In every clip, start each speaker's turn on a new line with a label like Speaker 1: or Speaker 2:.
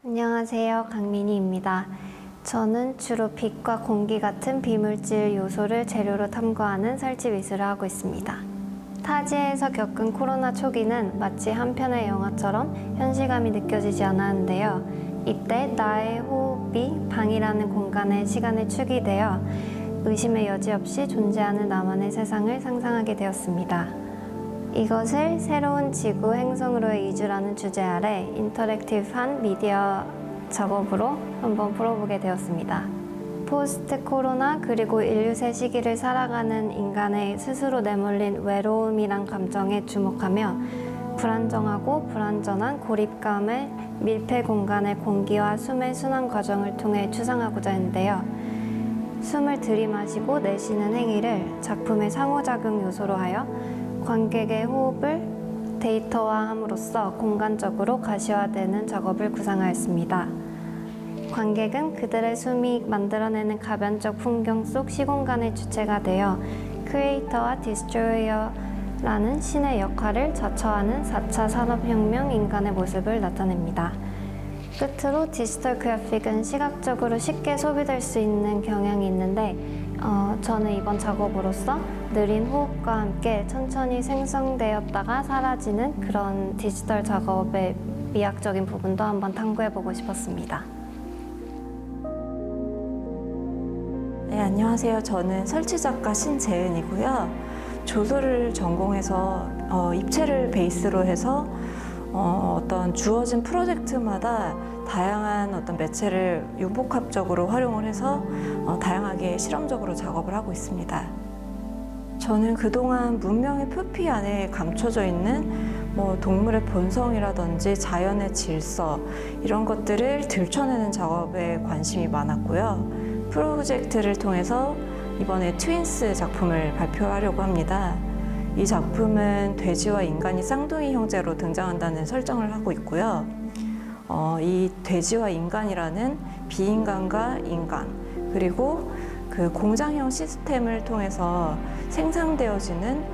Speaker 1: 안녕하세요. 강민희입니다. 저는 주로 빛과 공기 같은 비물질 요소를 재료로 탐구하는 설치 미술을 하고 있습니다. 타지에서 겪은 코로나 초기는 마치 한 편의 영화처럼 현실감이 느껴지지 않았는데요. 이때 나의 호흡이 방이라는 공간에 시간의 축이 되어 의심의 여지 없이 존재하는 나만의 세상을 상상하게 되었습니다. 이것을 새로운 지구 행성으로의 이주라는 주제 아래 인터랙티브한 미디어 작업으로 한번 풀어보게 되었습니다. 포스트 코로나 그리고 인류 새 시기를 살아가는 인간의 스스로 내몰린 외로움이란 감정에 주목하며 불안정하고 불완전한 고립감을 밀폐 공간의 공기와 숨의 순환 과정을 통해 추상하고자 했는데요. 숨을 들이마시고 내쉬는 행위를 작품의 상호작용 요소로 하여 관객의 호흡을 데이터화함으로써 공간적으로 가시화되는 작업을 구상하였습니다. 관객은 그들의 숨이 만들어내는 가변적 풍경 속 시공간의 주체가 되어 크리에이터와 디스트로이어라는 신의 역할을 자처하는 4차 산업혁명 인간의 모습을 나타냅니다. 끝으로 디지털 그래픽은 시각적으로 쉽게 소비될 수 있는 경향이 있는데 저는 이번 작업으로서 느린 호흡과 함께 천천히 생성되었다가 사라지는 그런 디지털 작업의 미학적인 부분도 한번 탐구해보고 싶었습니다.
Speaker 2: 네, 안녕하세요. 저는 설치작가 신재은이고요. 조소를 전공해서 입체를 베이스로 해서 어떤 주어진 프로젝트마다 다양한 어떤 매체를 융복합적으로 활용을 해서 다양하게 실험적으로 작업을 하고 있습니다. 저는 그동안 문명의 표피 안에 감춰져 있는 동물의 본성이라든지 자연의 질서 이런 것들을 들춰내는 작업에 관심이 많았고요. 프로젝트를 통해서 이번에 트윈스 작품을 발표하려고 합니다. 이 작품은 돼지와 인간이 쌍둥이 형제로 등장한다는 설정을 하고 있고요. 이 돼지와 인간이라는 비인간과 인간, 그리고 그 공장형 시스템을 통해서 생산되어지는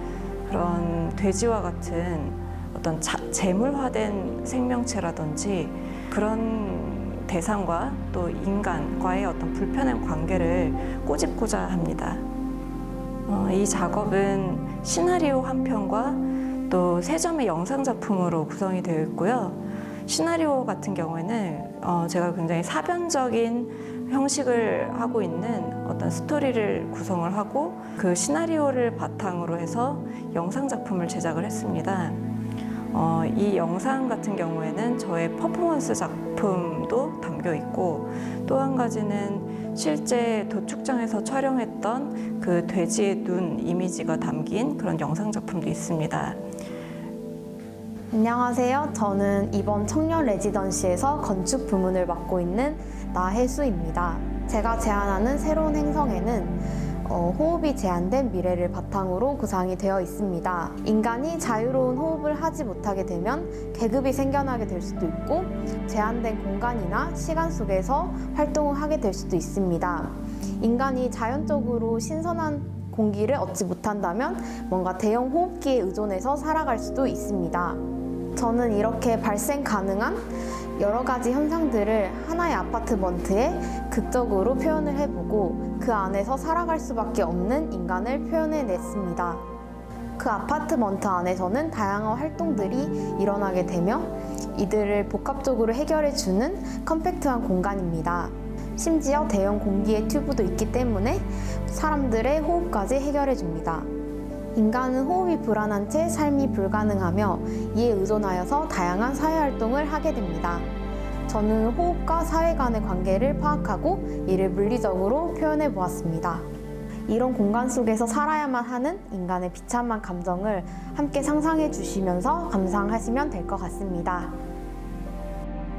Speaker 2: 그런 돼지와 같은 어떤 재물화된 생명체라든지 그런 대상과 또 인간과의 어떤 불편한 관계를 꼬집고자 합니다. 이 작업은 시나리오 한 편과 또 3점의 영상 작품으로 구성이 되어 있고요. 시나리오 같은 경우에는 제가 굉장히 사변적인 형식을 하고 있는 어떤 스토리를 구성을 하고 그 시나리오를 바탕으로 해서 영상 작품을 제작을 했습니다. 이 영상 같은 경우에는 저의 퍼포먼스 작품도 담겨 있고 또 한 가지는 실제 도축장에서 촬영했던 그 돼지의 눈 이미지가 담긴 그런 영상 작품도 있습니다.
Speaker 3: 안녕하세요. 저는 이번 청년 레지던시에서 건축 부문을 맡고 있는 나혜수입니다. 제가 제안하는 새로운 행성에는 호흡이 제한된 미래를 바탕으로 구상이 되어 있습니다. 인간이 자유로운 호흡을 하지 못하게 되면 계급이 생겨나게 될 수도 있고 제한된 공간이나 시간 속에서 활동을 하게 될 수도 있습니다. 인간이 자연적으로 신선한 공기를 얻지 못한다면 뭔가 대형 호흡기에 의존해서 살아갈 수도 있습니다. 저는 이렇게 발생 가능한 여러 가지 현상들을 하나의 아파트먼트에 극적으로 표현을 해보고 그 안에서 살아갈 수밖에 없는 인간을 표현해냈습니다. 그 아파트먼트 안에서는 다양한 활동들이 일어나게 되며 이들을 복합적으로 해결해주는 컴팩트한 공간입니다. 심지어 대형 공기의 튜브도 있기 때문에 사람들의 호흡까지 해결해줍니다. 인간은 호흡이 불안한 채 삶이 불가능하며 이에 의존하여서 다양한 사회활동을 하게 됩니다. 저는 호흡과 사회 간의 관계를 파악하고 이를 물리적으로 표현해 보았습니다. 이런 공간 속에서 살아야만 하는 인간의 비참한 감정을 함께 상상해 주시면서 감상하시면 될 것 같습니다.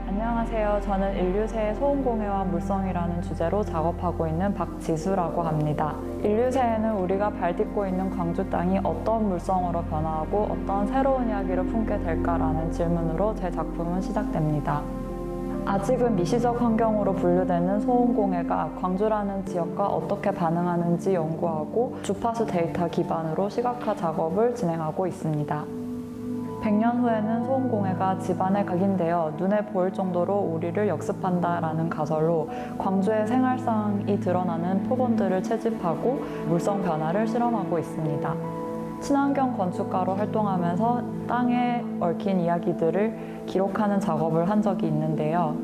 Speaker 4: 안녕하세요. 저는 인류새의 소음공해와 물성이라는 주제로 작업하고 있는 박지수라고 합니다. 인류새에는 우리가 발딛고 있는 광주 땅이 어떤 물성으로 변화하고 어떤 새로운 이야기를 품게 될까라는 질문으로 제 작품은 시작됩니다. 아직은 미시적 환경으로 분류되는 소음공해가 광주라는 지역과 어떻게 반응하는지 연구하고 주파수 데이터 기반으로 시각화 작업을 진행하고 있습니다. 100년 후에는 소음공해가 집안에 각인되어 눈에 보일 정도로 우리를 역습한다라는 가설로 광주의 생활상이 드러나는 표본들을 채집하고 물성 변화를 실험하고 있습니다. 친환경 건축가로 활동하면서 땅에 얽힌 이야기들을 기록하는 작업을 한 적이 있는데요.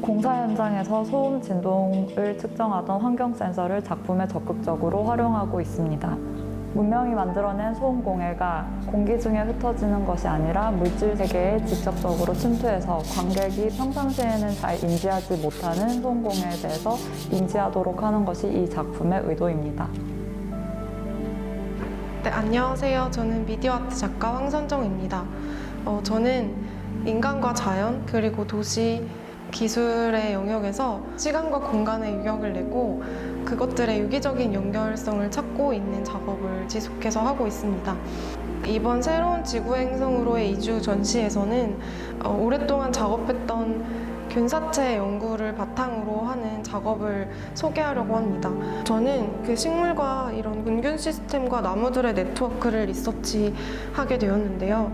Speaker 4: 공사 현장에서 소음 진동을 측정하던 환경 센서를 작품에 적극적으로 활용하고 있습니다. 문명이 만들어낸 소음 공해가 공기 중에 흩어지는 것이 아니라 물질 세계에 직접적으로 침투해서 관객이 평상시에는 잘 인지하지 못하는 소음 공해에 대해서 인지하도록 하는 것이 이 작품의 의도입니다.
Speaker 5: 네, 안녕하세요. 저는 미디어 아트 작가 황선정입니다. 저는 인간과 자연 그리고 도시 기술의 영역에서 시간과 공간의 유형을 내고 그것들의 유기적인 연결성을 찾고 있는 작업을 지속해서 하고 있습니다. 이번 새로운 지구 행성으로의 이주 전시에서는 오랫동안 작업했던 균사체 연구를 바탕으로 하는 작업을 소개하려고 합니다. 저는 그 식물과 이런 균균 시스템과 나무들의 네트워크를 리서치하게 되었는데요.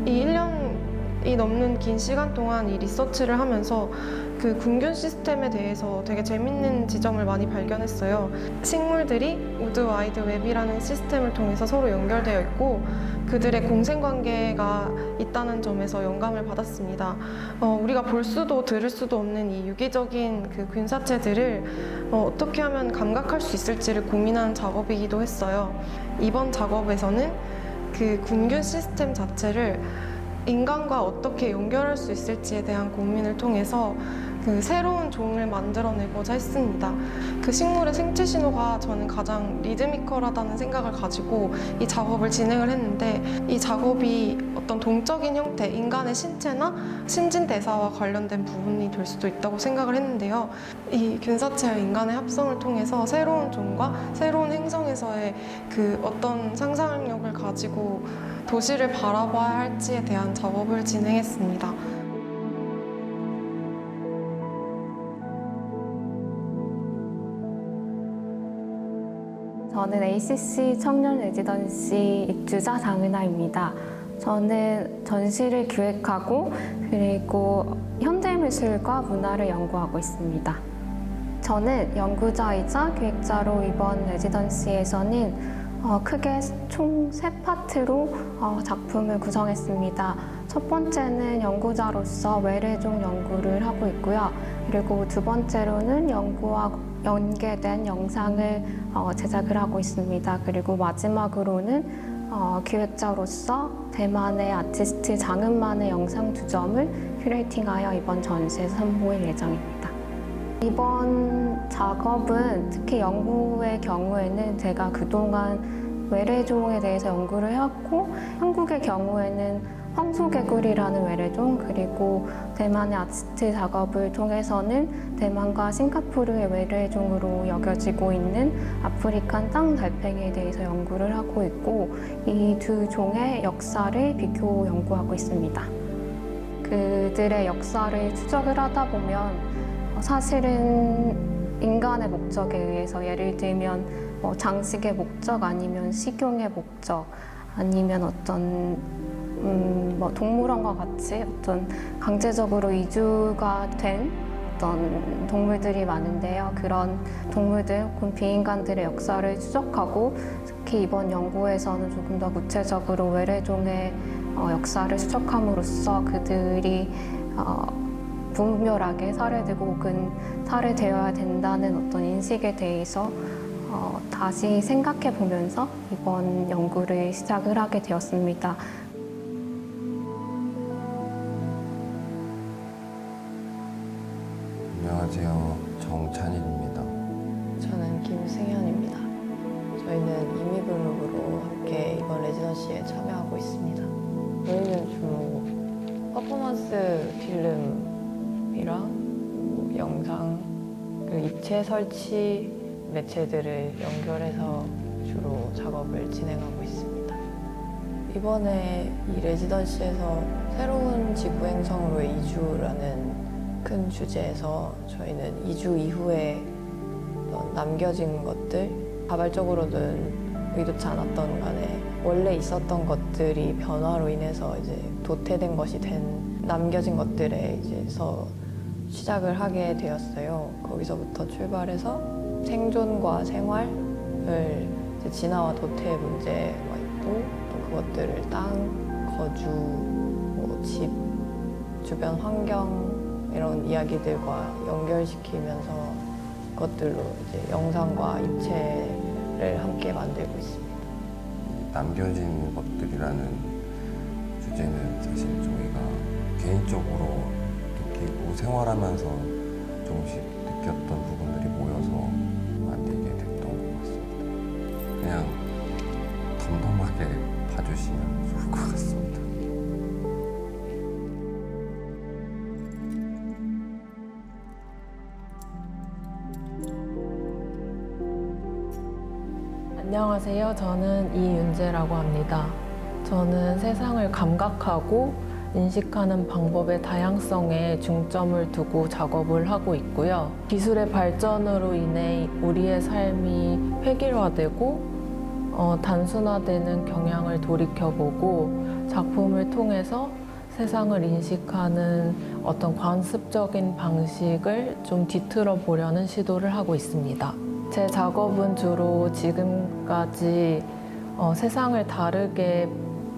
Speaker 5: 이 1년이 넘는 긴 시간 동안 이 리서치를 하면서 그 균균 시스템에 대해서 되게 재밌는 지점을 많이 발견했어요. 식물들이 우드 와이드 웹이라는 시스템을 통해서 서로 연결되어 있고 그들의 공생관계가 있다는 점에서 영감을 받았습니다. 우리가 볼 수도 들을 수도 없는 이 유기적인 그 균사체들을 어떻게 하면 감각할 수 있을지를 고민하는 작업이기도 했어요. 이번 작업에서는 그 균균 시스템 자체를 인간과 어떻게 연결할 수 있을지에 대한 고민을 통해서 그 새로운 종을 만들어내고자 했습니다. 그 식물의 생체 신호가 저는 가장 리드미컬하다는 생각을 가지고 이 작업을 진행을 했는데 이 작업이 어떤 동적인 형태, 인간의 신체나 신진대사와 관련된 부분이 될 수도 있다고 생각을 했는데요. 이 균사체와 인간의 합성을 통해서 새로운 종과 새로운 행성에서의 그 어떤 상상력을 가지고 도시를 바라봐야 할지에 대한 작업을 진행했습니다.
Speaker 6: 저는 ACC 청년 레지던시 입주자 장은아입니다. 저는 전시를 기획하고 그리고 현대미술과 문화를 연구하고 있습니다. 저는 연구자이자 기획자로 이번 레지던시에서는 크게 총 3파트로 작품을 구성했습니다. 첫 번째는 연구자로서 외래종 연구를 하고 있고요. 그리고 두 번째로는 연구와 연계된 영상을 제작을 하고 있습니다. 그리고 마지막으로는 기획자로서 대만의 아티스트 장은만의 영상 2점을 큐레이팅하여 이번 전시에 선보일 예정입니다. 이번 작업은 특히 연구의 경우에는 제가 그동안 외래종에 대해서 연구를 해왔고 한국의 경우에는 황소개구리라는 외래종 그리고 대만의 아티스트 작업을 통해서는 대만과 싱가포르의 외래종으로 여겨지고 있는 아프리칸 땅 달팽이에 대해서 연구를 하고 있고 이 두 종의 역사를 비교 연구하고 있습니다. 그들의 역사를 추적을 하다 보면 사실은 인간의 목적에 의해서 예를 들면 장식의 목적 아니면 식용의 목적 아니면 어떤 동물원과 같이 어떤 강제적으로 이주가 된 어떤 동물들이 많은데요. 그런 동물들 혹은 비인간들의 역사를 추적하고 특히 이번 연구에서는 조금 더 구체적으로 외래종의 역사를 추적함으로써 그들이 무분별하게 살해되고 혹은 살해되어야 된다는 어떤 인식에 대해서 다시 생각해 보면서 이번 연구를 시작을 하게 되었습니다.
Speaker 7: 안녕하세요. 정찬일입니다.
Speaker 8: 저는 김승현입니다. 저희는 이미블록으로 함께 이번 레지던시에 참여하고 있습니다. 저희는 주로 퍼포먼스 필름이랑 영상, 그리고 입체 설치 매체들을 연결해서 주로 작업을 진행하고 있습니다. 이번에 이 레지던시에서 새로운 지구 행성으로의 이주라는 큰 주제에서 저희는 이주 이후에 남겨진 것들, 자발적으로든 의도치 않았던 간에 원래 있었던 것들이 변화로 인해서 이제 도태된 것이 남겨진 것들에 이제서 시작을 하게 되었어요. 거기서부터 출발해서 생존과 생활을 이제 진화와 도태의 문제가 있고 또 그것들을 땅, 거주, 집, 주변 환경 이런 이야기들과 연결시키면서 그것들로 이제 영상과 입체를 함께 만들고 있습니다.
Speaker 7: 남겨진 것들이라는 주제는 사실 저희가 개인적으로 느끼고 생활하면서 조금씩 느꼈던 부분들이 모여서 만들게 됐던 것 같습니다. 그냥 덤덤하게 봐주시면 좋을 것 같습니다.
Speaker 9: 안녕하세요. 저는 이윤재라고 합니다. 저는 세상을 감각하고 인식하는 방법의 다양성에 중점을 두고 작업을 하고 있고요. 기술의 발전으로 인해 우리의 삶이 획일화되고 단순화되는 경향을 돌이켜보고 작품을 통해서 세상을 인식하는 어떤 관습적인 방식을 좀 뒤틀어 보려는 시도를 하고 있습니다. 제 작업은 주로 지금까지 세상을 다르게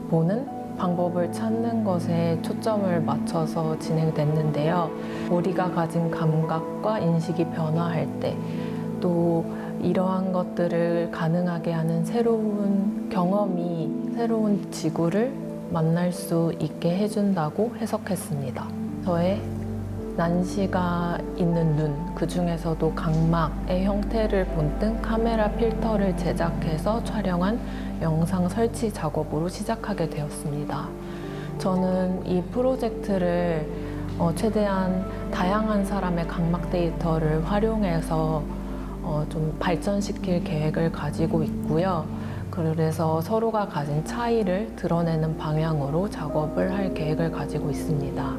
Speaker 9: 보는 방법을 찾는 것에 초점을 맞춰서 진행됐는데요. 우리가 가진 감각과 인식이 변화할 때 또 이러한 것들을 가능하게 하는 새로운 경험이 새로운 지구를 만날 수 있게 해준다고 해석했습니다. 저의 난시가 있는 눈, 그 중에서도 각막의 형태를 본뜬 카메라 필터를 제작해서 촬영한 영상 설치 작업으로 시작하게 되었습니다. 저는 이 프로젝트를 최대한 다양한 사람의 각막 데이터를 활용해서 좀 발전시킬 계획을 가지고 있고요. 그래서 서로가 가진 차이를 드러내는 방향으로 작업을 할 계획을 가지고 있습니다.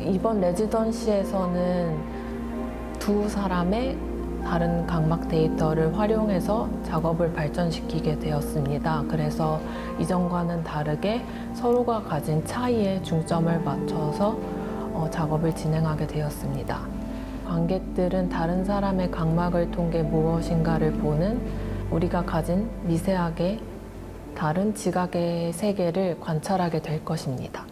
Speaker 9: 이번 레지던시에서는 두 사람의 다른 각막 데이터를 활용해서 작업을 발전시키게 되었습니다. 그래서 이전과는 다르게 서로가 가진 차이에 중점을 맞춰서 작업을 진행하게 되었습니다. 관객들은 다른 사람의 각막을 통해 무엇인가를 보는 우리가 가진 미세하게 다른 지각의 세계를 관찰하게 될 것입니다.